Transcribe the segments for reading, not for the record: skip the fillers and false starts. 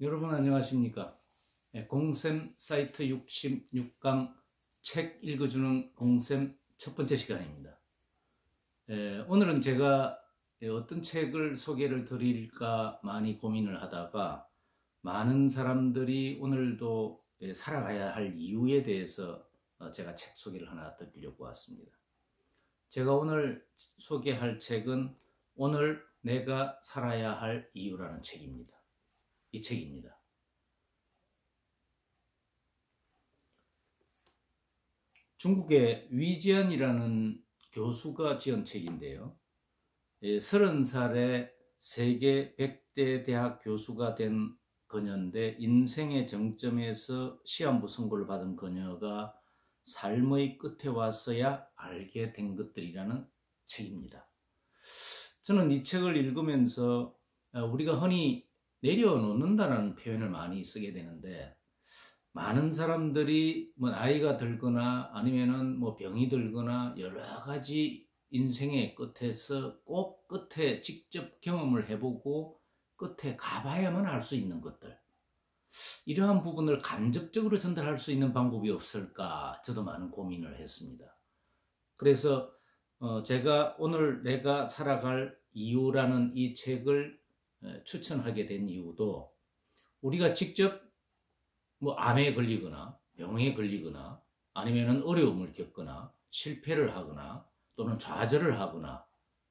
여러분 안녕하십니까? 공쌤 사이트 66강 책 읽어주는 공쌤 첫 번째 시간입니다. 오늘은 제가 어떤 책을 소개를 드릴까 많이 고민을 하다가 많은 사람들이 오늘도 살아가야 할 이유에 대해서 제가 책 소개를 하나 드리려고 왔습니다. 제가 오늘 소개할 책은 오늘 내가 살아야 할 이유라는 책입니다. 이 책입니다. 중국의 위지안이라는 교수가 지은 책인데요. 30살에 세계 100대 대학 교수가 된 그녀인데 인생의 정점에서 시한부 선고를 받은 그녀가 삶의 끝에 와서야 알게 된 것들이라는 책입니다. 저는 이 책을 읽으면서 우리가 흔히 내려놓는다는 표현을 많이 쓰게 되는데 많은 사람들이 뭐 나이가 들거나 아니면은 뭐 병이 들거나 여러 가지 인생의 끝에서 꼭 끝에 직접 경험을 해보고 끝에 가봐야만 알 수 있는 것들, 이러한 부분을 간접적으로 전달할 수 있는 방법이 없을까 저도 많은 고민을 했습니다. 그래서 제가 오늘 내가 살아갈 이유라는 이 책을 추천하게 된 이유도 우리가 직접 뭐 암에 걸리거나 병에 걸리거나 아니면은 어려움을 겪거나 실패를 하거나 또는 좌절을 하거나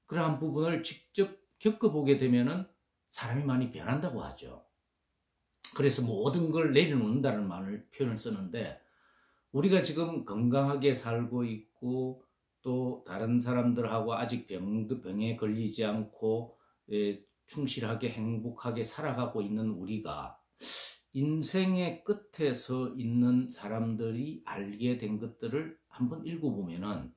그러한 부분을 직접 겪어보게 되면은 사람이 많이 변한다고 하죠. 그래서 모든 걸 내려놓는다는 표현을 쓰는데 우리가 지금 건강하게 살고 있고 또 다른 사람들하고 아직 병에 걸리지 않고 충실하게 행복하게 살아가고 있는 우리가 인생의 끝에 서 있는 사람들이 알게 된 것들을 한번 읽어보면은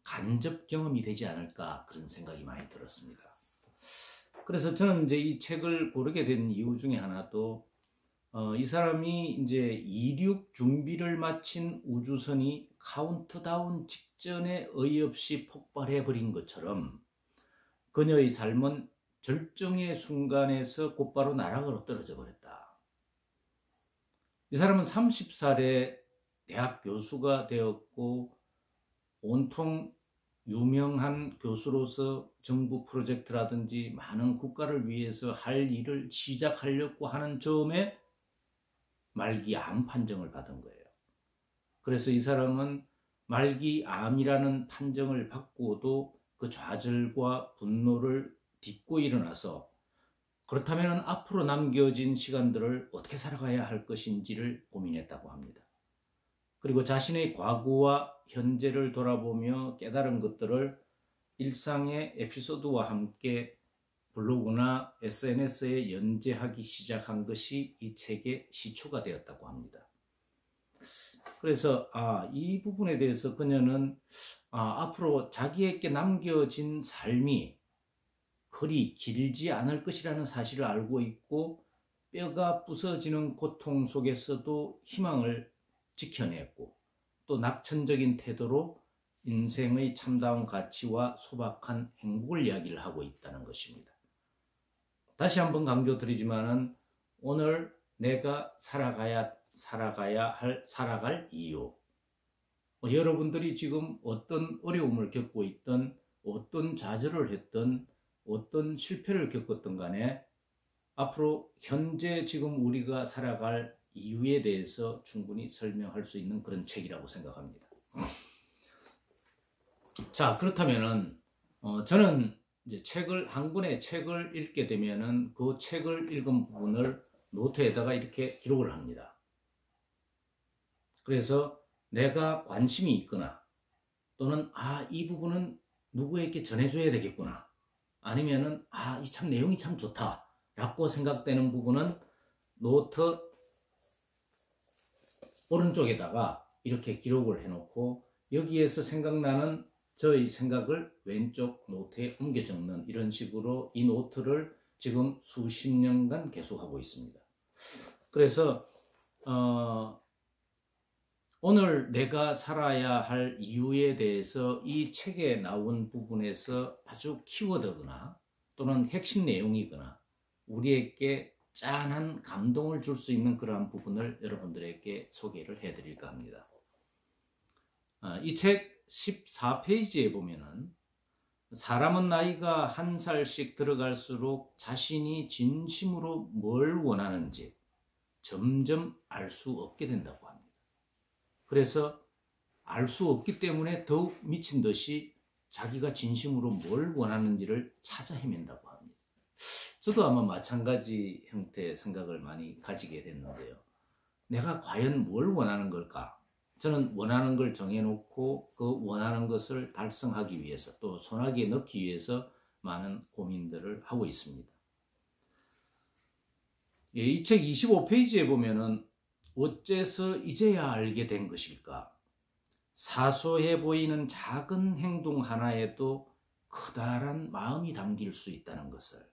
간접 경험이 되지 않을까 그런 생각이 많이 들었습니다. 그래서 저는 이제 이 책을 고르게 된 이유 중에 하나도 이 사람이 이제 이륙 준비를 마친 우주선이 카운트다운 직전에 어이없이 폭발해 버린 것처럼 그녀의 삶은 절정의 순간에서 곧바로 나락으로 떨어져 버렸다. 이 사람은 30살에 대학 교수가 되었고 온통 유명한 교수로서 정부 프로젝트라든지 많은 국가를 위해서 할 일을 시작하려고 하는 즈음에 말기 암 판정을 받은 거예요. 그래서 이 사람은 말기 암이라는 판정을 받고도 그 좌절과 분노를 딛고 일어나서 그렇다면 앞으로 남겨진 시간들을 어떻게 살아가야 할 것인지를 고민했다고 합니다. 그리고 자신의 과거와 현재를 돌아보며 깨달은 것들을 일상의 에피소드와 함께 블로그나 SNS에 연재하기 시작한 것이 이 책의 시초가 되었다고 합니다. 그래서 이 부분에 대해서 그녀는 앞으로 자기에게 남겨진 삶이 그리 길지 않을 것이라는 사실을 알고 있고 뼈가 부서지는 고통 속에서도 희망을 지켜냈고 또 낙천적인 태도로 인생의 참다운 가치와 소박한 행복을 이야기를 하고 있다는 것입니다. 다시 한번 강조드리지만은 오늘 내가 살아갈 이유, 여러분들이 지금 어떤 어려움을 겪고 있든 어떤 좌절을 했든 어떤 실패를 겪었든 간에 앞으로 현재 지금 우리가 살아갈 이유에 대해서 충분히 설명할 수 있는 그런 책이라고 생각합니다. 자, 그렇다면은 저는 이제 한 권의 책을 읽게 되면은 그 책을 읽은 부분을 노트에다가 이렇게 기록을 합니다. 그래서 내가 관심이 있거나 또는 이 부분은 누구에게 전해줘야 되겠구나, 아니면은 이 참 내용이 참 좋다 라고 생각되는 부분은 노트 오른쪽에다가 이렇게 기록을 해놓고 여기에서 생각나는 저의 생각을 왼쪽 노트에 옮겨 적는 이런 식으로 이 노트를 지금 수십 년간 계속하고 있습니다. 그래서 오늘 내가 살아야 할 이유에 대해서 이 책에 나온 부분에서 아주 키워드거나 또는 핵심 내용이거나 우리에게 짠한 감동을 줄 수 있는 그러한 부분을 여러분들에게 소개를 해드릴까 합니다. 이 책 14페이지에 보면은 사람은 나이가 한 살씩 들어갈수록 자신이 진심으로 뭘 원하는지 점점 알 수 없게 된다고 합니다. 그래서 알 수 없기 때문에 더욱 미친 듯이 자기가 진심으로 뭘 원하는지를 찾아 헤맨다고 합니다. 저도 아마 마찬가지 형태의 생각을 많이 가지게 됐는데요. 내가 과연 뭘 원하는 걸까? 저는 원하는 걸 정해놓고 그 원하는 것을 달성하기 위해서 또 손아귀에 넣기 위해서 많은 고민들을 하고 있습니다. 이 책 25페이지에 보면은 어째서 이제야 알게 된 것일까? 사소해 보이는 작은 행동 하나에도 커다란 마음이 담길 수 있다는 것을,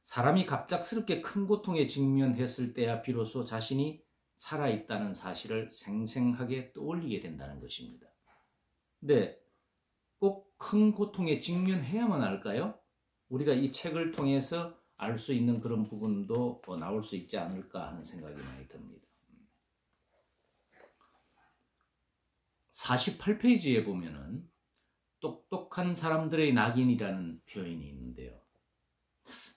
사람이 갑작스럽게 큰 고통에 직면했을 때야 비로소 자신이 살아있다는 사실을 생생하게 떠올리게 된다는 것입니다. 근데 꼭 큰 고통에 직면해야만 할까요? 우리가 이 책을 통해서 알 수 있는 그런 부분도 나올 수 있지 않을까 하는 생각이 많이 듭니다. 48페이지에 보면은 똑똑한 사람들의 낙인이라는 표현이 있는데요.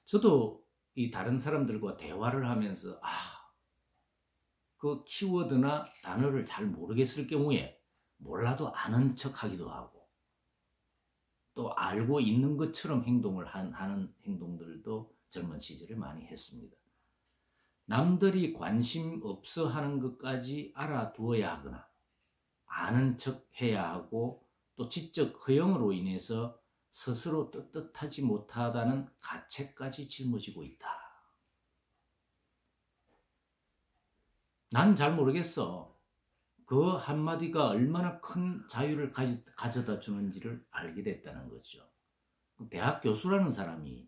저도 이 다른 사람들과 대화를 하면서 그 키워드나 단어를 잘 모르겠을 경우에 몰라도 아는 척 하기도 하고 또 알고 있는 것처럼 행동을 하는 행동들도 젊은 시절에 많이 했습니다. 남들이 관심 없어 하는 것까지 알아두어야 하거나 아는 척 해야 하고 또 지적 허영으로 인해서 스스로 떳떳하지 못하다는 가책까지 짊어지고 있다. 난 잘 모르겠어. 그 한마디가 얼마나 큰 자유를 가져다 주는지를 알게 됐다는 거죠. 대학 교수라는 사람이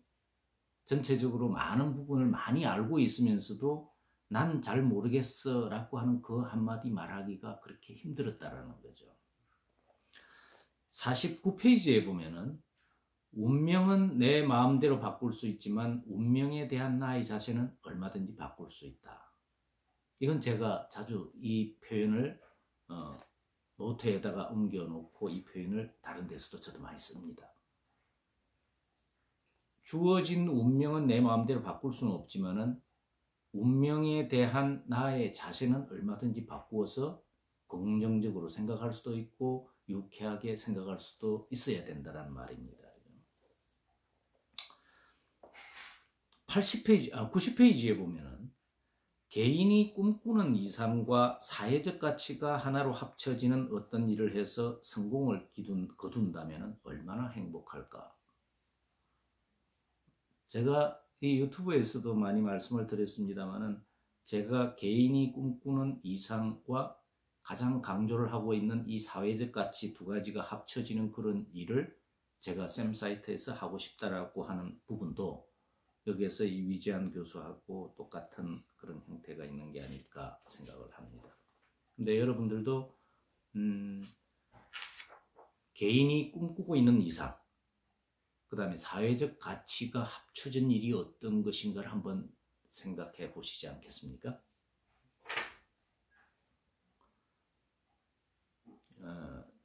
전체적으로 많은 부분을 많이 알고 있으면서도 난 잘 모르겠어 라고 하는 그 한마디 말하기가 그렇게 힘들었다라는 거죠. 49페이지에 보면은 운명은 내 마음대로 바꿀 수 있지만 운명에 대한 나의 자세는 얼마든지 바꿀 수 있다. 이건 제가 자주 이 표현을 노트에다가 옮겨놓고 이 표현을 다른 데서도 저도 많이 씁니다. 주어진 운명은 내 마음대로 바꿀 수는 없지만은 운명에 대한 나의 자세는 얼마든지 바꾸어서 긍정적으로 생각할 수도 있고 유쾌하게 생각할 수도 있어야 된다는 말입니다. 90페이지에 보면은 개인이 꿈꾸는 이상과 사회적 가치가 하나로 합쳐지는 어떤 일을 해서 성공을 거둔다면 얼마나 행복할까? 제가 이 유튜브에서도 많이 말씀을 드렸습니다만은 제가 개인이 꿈꾸는 이상과 가장 강조를 하고 있는 이 사회적 가치 두 가지가 합쳐지는 그런 일을 제가 쌤 사이트에서 하고 싶다라고 하는 부분도 여기에서 이 위지한 교수하고 똑같은 그런 형태가 있는 게 아닐까 생각을 합니다. 근데 여러분들도 개인이 꿈꾸고 있는 이상, 그 다음에 사회적 가치가 합쳐진 일이 어떤 것인가를 한번 생각해 보시지 않겠습니까?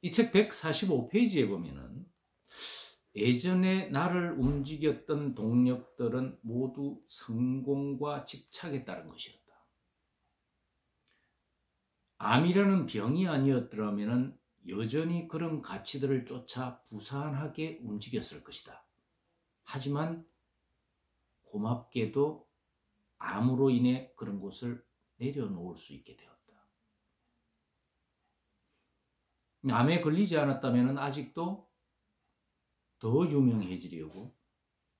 이 책 145페이지에 보면은 예전에 나를 움직였던 동력들은 모두 성공과 집착에 따른 것이었다. 암이라는 병이 아니었더라면 여전히 그런 가치들을 쫓아 부산하게 움직였을 것이다. 하지만 고맙게도 암으로 인해 그런 것을 내려놓을 수 있게 되었다. 암에 걸리지 않았다면 아직도 더 유명해지려고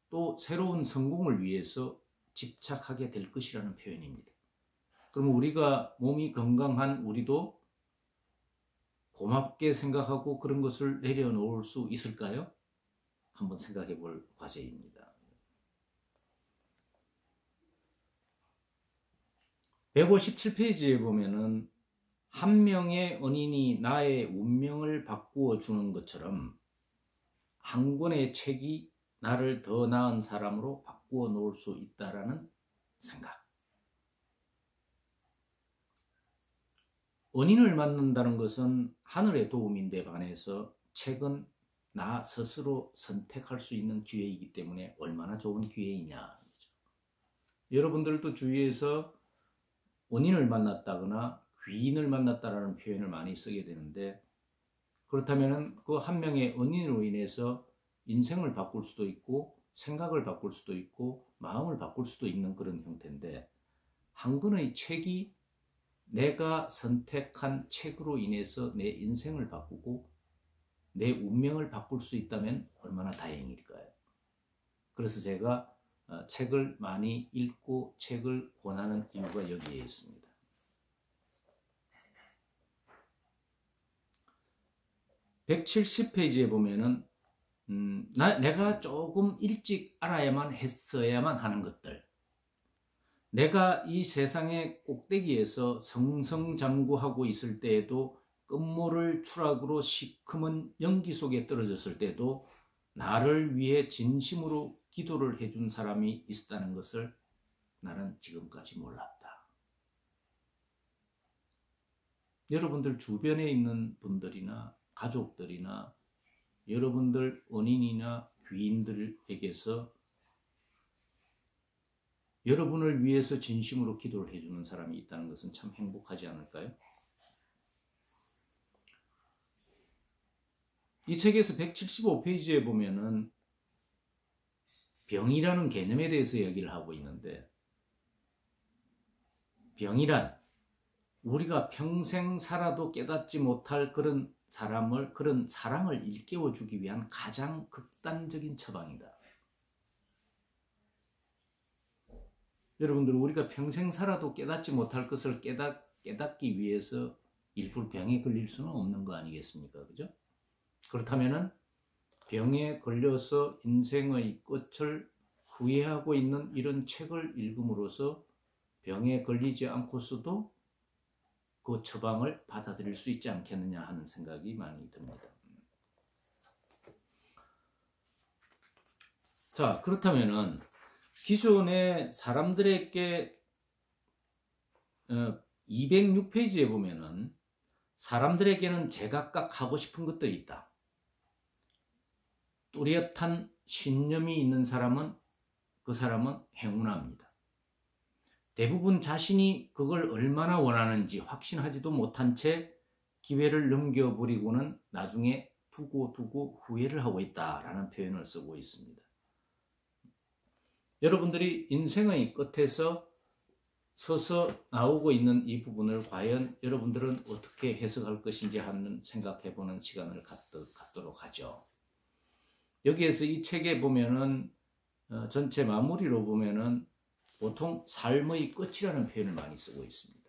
또 새로운 성공을 위해서 집착하게 될 것이라는 표현입니다. 그럼 우리가 몸이 건강한 우리도 고맙게 생각하고 그런 것을 내려놓을 수 있을까요? 한번 생각해 볼 과제입니다. 157페이지에 보면은 한 명의 은인이 나의 운명을 바꾸어 주는 것처럼 한 권의 책이 나를 더 나은 사람으로 바꾸어 놓을 수 있다라는 생각. 원인을 만난다는 것은 하늘의 도움인데 반해서 책은 나 스스로 선택할 수 있는 기회이기 때문에 얼마나 좋은 기회이냐. 여러분들도 주위에서 원인을 만났다거나 귀인을 만났다라는 표현을 많이 쓰게 되는데, 그렇다면 그 한 명의 원인으로 인해서 인생을 바꿀 수도 있고 생각을 바꿀 수도 있고 마음을 바꿀 수도 있는 그런 형태인데, 한 권의 책이 내가 선택한 책으로 인해서 내 인생을 바꾸고 내 운명을 바꿀 수 있다면 얼마나 다행일까요? 그래서 제가 책을 많이 읽고 책을 권하는 이유가 여기에 있습니다. 170페이지에 보면은 내가 조금 일찍 알아야만 했어야만 하는 것들, 내가 이 세상의 꼭대기에서 성성장구하고 있을 때에도 끝모를 추락으로 시커먼 연기 속에 떨어졌을 때도 나를 위해 진심으로 기도를 해준 사람이 있었다는 것을 나는 지금까지 몰랐다. 여러분들 주변에 있는 분들이나 가족들이나 여러분들 원인이나 귀인들에게서 여러분을 위해서 진심으로 기도를 해주는 사람이 있다는 것은 참 행복하지 않을까요? 이 책에서 175페이지에 보면은 병이라는 개념에 대해서 얘기를 하고 있는데, 병이란 우리가 평생 살아도 깨닫지 못할 그런 사랑을 일깨워주기 위한 가장 극단적인 처방이다. 여러분들, 우리가 평생 살아도 깨닫지 못할 것을 깨닫기 위해서 일부러 병에 걸릴 수는 없는 거 아니겠습니까? 그죠? 그렇다면은 병에 걸려서 인생의 끝을 후회하고 있는 이런 책을 읽음으로써 병에 걸리지 않고서도 그 처방을 받아들일 수 있지 않겠느냐 하는 생각이 많이 듭니다. 자, 그렇다면은 기존에 사람들에게 206페이지에 보면은 사람들에게는 제각각 하고 싶은 것들이 있다. 뚜렷한 신념이 있는 사람은 그 사람은 행운합니다. 대부분 자신이 그걸 얼마나 원하는지 확신하지도 못한 채 기회를 넘겨버리고는 나중에 두고 후회를 하고 있다라는 표현을 쓰고 있습니다. 여러분들이 인생의 끝에서 서서 나오고 있는 이 부분을 과연 여러분들은 어떻게 해석할 것인지 하는 생각해보는 시간을 갖도록 하죠. 여기에서 이 책에 보면은 전체 마무리로 보면은 보통 삶의 끝이라는 표현을 많이 쓰고 있습니다.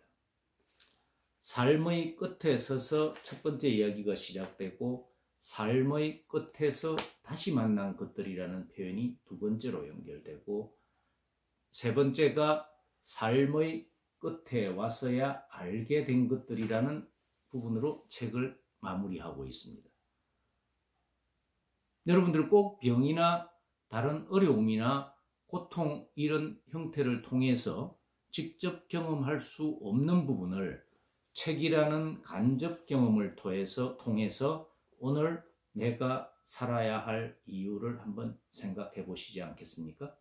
삶의 끝에 서서 첫 번째 이야기가 시작되고 삶의 끝에서 다시 만난 것들이라는 표현이 두 번째로 연결되고, 세 번째가 삶의 끝에 와서야 알게 된 것들이라는 부분으로 책을 마무리하고 있습니다. 여러분들 꼭 병이나 다른 어려움이나 고통 이런 형태를 통해서 직접 경험할 수 없는 부분을 책이라는 간접 경험을 통해서 오늘 내가 살아야 할 이유를 한번 생각해 보시지 않겠습니까?